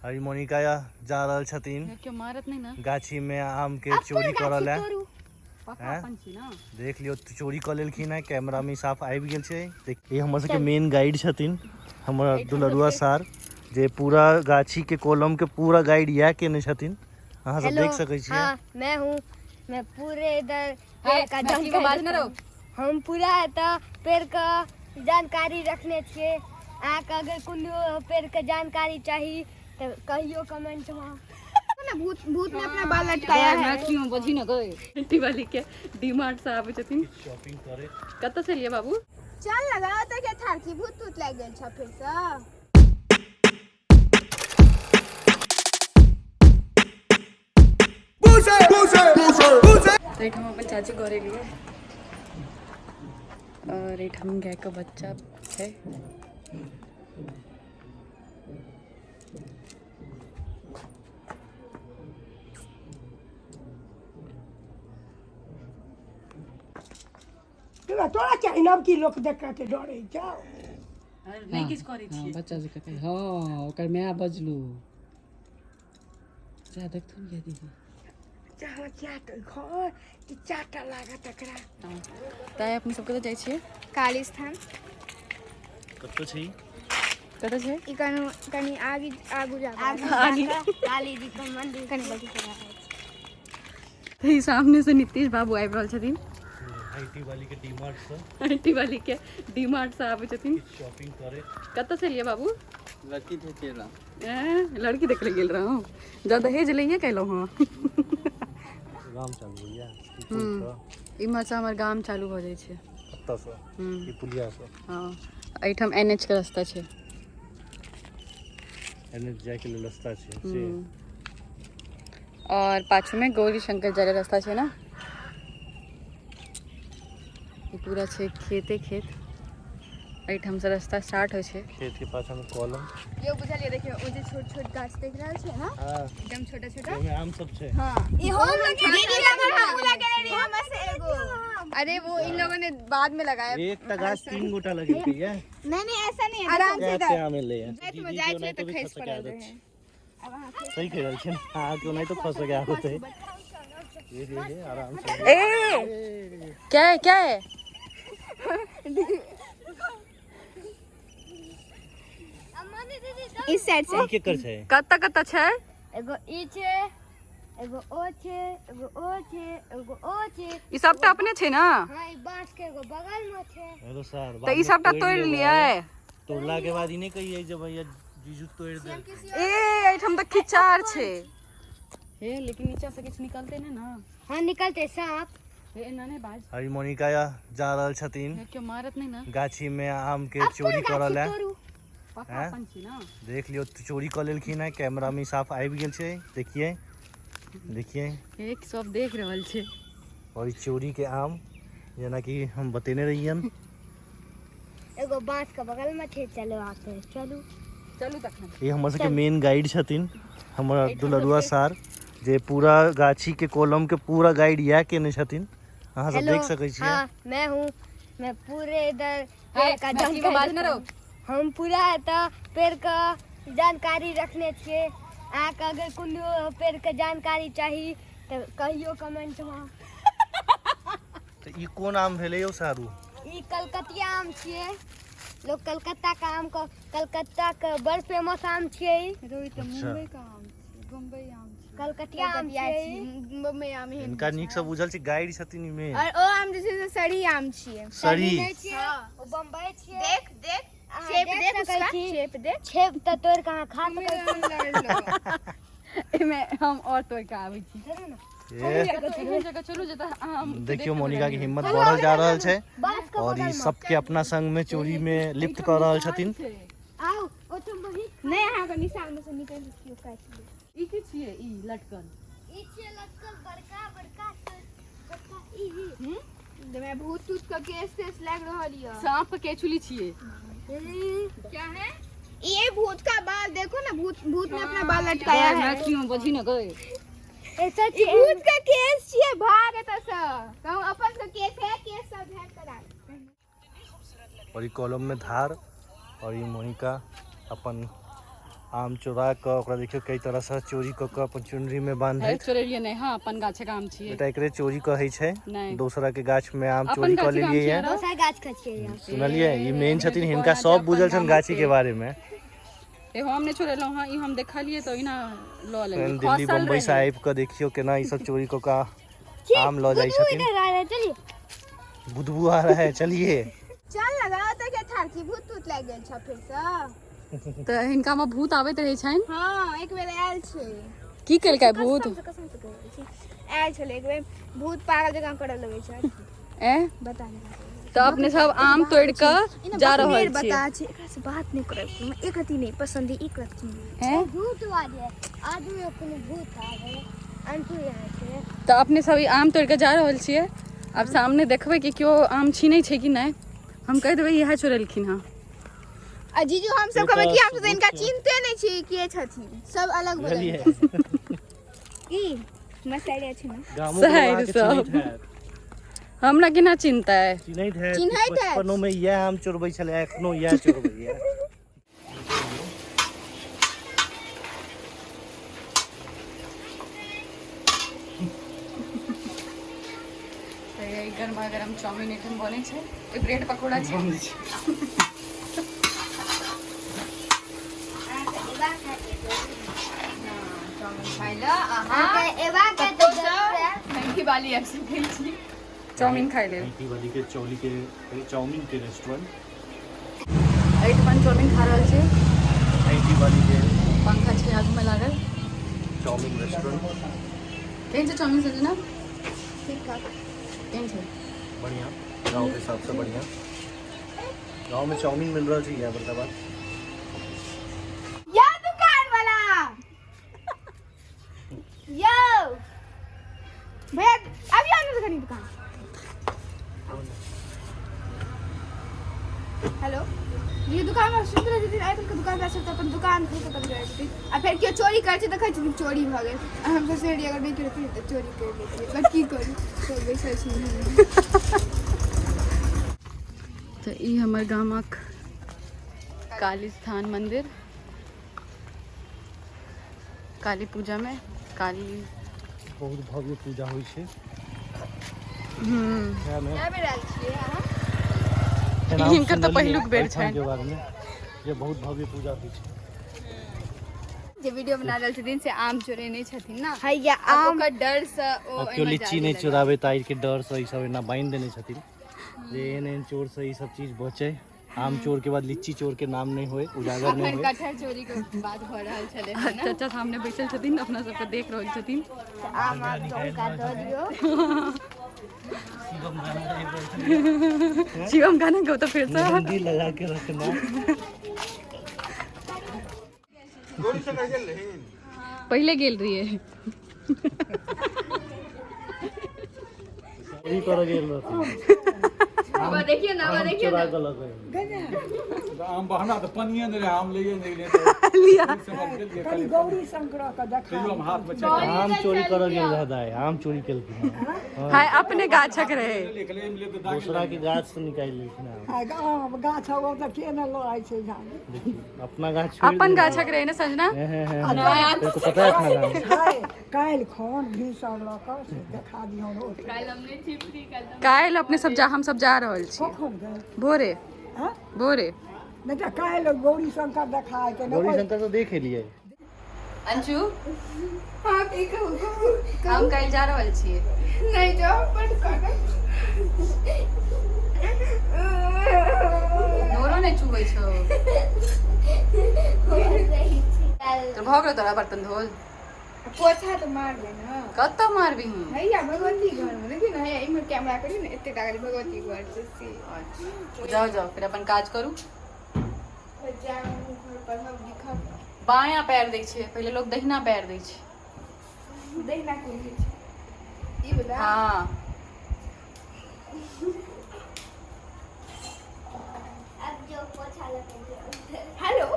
अभी मोनिका जा रहल छथिन गाछी में आम के चोरी करल है। देख लियो चोरी कर लेलखिन है, कैमरा में साफ आबि गेल छै। देखिए हमर सबके मेन गाइड छथिन हमर दुलरुआ सर, जे पूरा गाछी के कॉलम के पूरा गाइड यह केने छथिन। अहाँ सब देख सकै छियै। हाँ, मैं हूँ। मैं पूरे इधर पेड़ का जानकारी, हम पूरा पेड़ का जानकारी रखने छियै। आके अगर कोनो पेड़ के जानकारी चाहिए तो कहियो कमेंट में। भूत ने अपना बाल लटकाया है। मैथिली में बजी न गए। आंटी वाली के डीमार्ट से आवे छथिन शॉपिंग करे। कत से लिए बाबू? चल लगा तो क्या था कि भूत लग गेल छ फिर से। एक हम अपन चाची घरे लिए और एक हम गाय का बच्चा है। तोरा चाइना की लोग देख के डरे जाओ। नहीं किस करी छी बच्चा से कहे हां ओकर मैं बजलू जा देख तुम के दीदी चाह क्या तो घर कि चाटा लागा तकरा ताय अपने सब कत जाय छियै? काली स्थान कत्तो छै? कत छै? ई कनी आगे आगू जा आगे काली जी के मंदिर कनी बड़ी जगह है। तो सामने से नीतीश बाबू आबि रहल छथिन। आईटी वाली के डीमार्ट से आवे छथिन शॉपिंग करे। कत से लिए बाबू? लड़की देखेला लड़की देख ले गेल रहौ जब दहेज लइए कहलो हां गाम चालू होइया इम्हर से हमर गाम चालू हो जाय छै। कत्ता से? ई पुलिया से। हां एठम एनएच के रास्ता छै। एनएच जाय के लिए रास्ता छै से। और पाछू में गौरी शंकर जाय रास्ता छै ना। ये पूरा छै खेते खेत। एठम से रास्ता स्टार्ट होय छै। खेत के पाछा में कॉलम यो बुझलिए देखियो ओ जे छोट-छोट गाछ देख रहल छै ना। हां एकदम छोटा-छोटा ओमे आम सब छै। हां ई हम लगे दीदी लगे रही हम से एगो। अरे वो इन लोगों ने बाद में लगाया। एक ता गाछ 3 गोटा लगे के है। नहीं ऐसा नहीं है, आराम से कैसे आमे ले है। तुम जाय छै तो खस पड़ल है। अब वहां सही कह रहल छै। हां क्यों नहीं तो फंस गया होते। ये आराम से। ए क्या है इस साइड से के कर छै? कत्ता छै? एगो ई छै, एगो ओ छै, एगो ओ छै, एगो ओ छै। ई सबटा अपने छै ना? हां ई बांस के एगो बगल में छै। हेलो सर तो ई सबटा तोड़ लियै। तोड़ला के बाद ई नहीं कहिए जे भैया जीजू तोड़ दे। ए एठम तक खिचार छै। हे लेकिन नीचा से कुछ निकलते ने ना। हां निकलते सांप। हे एना ने बाज अभी मोनिका जा रहल छथिन क्यों मारत नहीं ना। गाछी में आम के चोरी करल है। पक्का अपन छी ना। देख लियो चोरी कर लेलखिन है, कैमरा में साफ आबि गेल छै। देखिए एक सब देख रहल छै। और ई चोरी के आम जेना कि हम बतेने रहियन। एगो बांस के बगल में थे। चलो आते चलो तखन ये हमर सबके मेन गाइड छथिन हमर दुलरुआ सर, जे पूरा गाछी के कॉलम के पूरा गाइड यह केने छथिन। अहाँ सब देख सकै छियै। हाँ, मैं हूँ। मैं पूरे इधर पेड़ का जानकारी, हम पूरा पेड़ का जानकारी रखने छियै। आके अगर कोनो पेड़ के जानकारी चाहिए तो कहियो कमेंट में। तो ई कोन आम भेलै यौ सारू? ई कलकतिया आम छियै। लोग कलकत्ता का आम को कलकत्ता का बड़ फेमस आम छियै। रोहित मुंबई का आम छै, बम्बई आम छै, कलकतिया आम छियै, बम्बई आम है। इनका नीक से बुझल छै, गाइड छथिन इमे। और ओ आम जे छै सड़ी आम छियै। सड़ी ओ बम्बई छियै। देख शेप देख उसका शेप त तोड़ के अहाँ खा सकै छी। में हम और तोड़ के आबै छी। चलू जता देखियो मोनिका की हिम्मत बढ़ल जा रहल छै और ई सबके अपना संग में चोरी में लिप्त कर रहल छथिन। आओ ओ तुम वही नहीं अहाँ के निशान में से निकल कियो काट ले। ई की छियै? ई लटकन ई छियै लटकन बड़का ई मैं भूत का केस लग रहल य। सांप के चुली छियै। क्या है ये? भूत का बाल देखो ना। भूत ने अपना बाल लटकाया है। मैथिली में बजी न गए। ऐसा भूत का केस छियै। भाग एत से कहूं अपन का केस है। केस सब भेट करा और ई कॉलम में धार और ई मोनिका अपन आम चोरा के ओकरा देखियो कई तरह से चोरी क के अपन चुनरी में बांधे। चोरेलिए नहीं, हाँ अपन गाछे का आम छिए। बेटा एकरे चोरी कहै छै। नहीं। दूसरा के गाछ में आम अपन चोरी कर गाछी के आम लेलिए छिए है। ना। दोसर गाछ खचिए यहाँ। सुनलिए ई मेन छथिन, हिनका सब बुझल छन गाछी के बारे में। एहो हम नहीं छोड़ेलो, हां ई हम देखलिए तो इना ल लेलिए। दिल्ली बम्बई से आबि के देखियो केना ई सब चोरी क के आम ल जाइ छथिन। चलिए बुदबू आ रहा है, चलिए। चल लगा तो क्या थारकी भूत भूत लाग गेल छ फिर से। तो हिनका में भूत आबैत रहै छनि। हां एक बेर आयल छै। की केलकै भूत? कसम से कहै छी आयल छले एक बेर भूत पागल जकां करऽ लगै छै। ए बता नहीं तो अपने सब आम तोड़ के जा रहल छी। बता छी एकरा से बात नहीं करब, एक रति नहीं पसंद है, एक रति हैं भूत वाले आदमी अपने भूत आ गए अंतु यहाँ से। तो अपने सब ई आम तोड़ के जा रहल छिए। अब सामने देखबै कि क्यों आम छीनै छै कि नहीं। हम कह देबै इएह चोरेलखिन हँ। अजीजू हम सब कहबै कि हम सब इनका चिन्हते नहीं छी के छथिन, सब अलग भऽ ई मसाइले छै ना। सही सब हमरा केना चिन्हतै? चिन्हैत है, चिन्हैत है। बचपनो में यह आम चोरबै छले, एखनो यह चोरबै। गरमा गरम चाउमीन एठन बनै छै, ब्रेड पकोड़ा छै। वाली ऐप से खेल छी चाउमीन खाइ लेल। मीठी वाली के चौली के चाउमीन के रेस्टोरेंट एठमन चाउमीन खा रहल छी। मीठी वाली के पंखा छै आगू में लागल। चाउमीन रेस्टोरेंट केहन छै चाउमीन संजना? ठीक ठाक केहन छै? बढ़िया, गांव के हिसाब से बढ़िया। गांव में चाउमीन मिल रहा है, बड़का बात। या दुकान वाला यो भैया अभी आने दो दुकान। हेलो ये दुकान में सुंदर दिन आइ तक दुकान पे सब अपन दुकान खोल के रह छथिन आ फिर केओ चोरी करे छै देखै छथिन चोरी भ गेल आ हम सब से अगर नहीं करते तो चोरी कर लेते बट की करी तो बैसल छी। तो ई हमर गामक काली स्थान मंदिर। काली पूजा में काली बहुत भव्य पूजा होइ छै। क्या बेर आयल छियै अहाँ? हिनकर तो पहिलुक बेर छनि छनि। के बारे में ये बहुत भव्य पूजा होइ छै। जे वीडियो बना रहल छथिन से आम चोरेने छथिन ना। हैया आम का डर से ओ अब केओ लीची नहीं चुरावे तार के डर से ई सब एना बांध देने छथिन जे एहन चोर से ई सब चीज बचे। आम चोर के बाद लीची चोर के नाम नहीं होए, उजागर नहीं होए। कटहर चोरी के बात भ रहल छले ना। चाचा सामने बैठल छथिन, अपना सबके देख रहल छथिन। आम आप चौका दऽ दियौ। शिवम गाना गाओ तो फिर से मेहंदी लगा के रखना। पहले गेल रहिए। चोरी कर गेल रहथिन। अब देखिए ना, अब देखिए ना। चोरा के लगे आम बहना तो पनिए नहीं रहे, आम लिए नहीं लिया कनी गौरी शंकर का देखा हम हाथ बचा आम चोरी कर गेल रहदाय, आम चोरी केलखिन। हाय अपने गाछक रहे। निकले मिले तो दाग दूसरा के गाछ से निकाल लेलखिन आम। आम गाछ हो तो के न लड़ाई छै जान देखिए अपना गाछ छोड़ अपन गाछक रहे ना संजना। तो पता है अपना गाछ। काल खन भी सब लऽ कऽ से देखा दियौ रोड काल्हि अपने सब जा हम सब जा रहल छी कखन गए भोरे। हाँ भोरे नहीं तो काल गौरी शंकर देखाए के गौरी शंकर तो देख लिए। अंशु हाँ ठीक है हम काल्हि जा रहल छियै। नहीं जाओ बट करना नोरो नहीं चुबै छौ तो भऽ गेल तोरा बर्तन धोल। पोछा तो मार देना कत्ता मारबी हूँ। भैया भगवती घर में देखिए ना इमर कैमरा करिए ना इतने टाका भगवती घर से जाओ जाओ फिर अपन काज करू। जाओ घर पर हम लिखब बायां पैर दै छै, पहिले लोग दहिना पैर दै छै। देखना कोई है ये बता हाँ अब जो पोछा लगे हेलो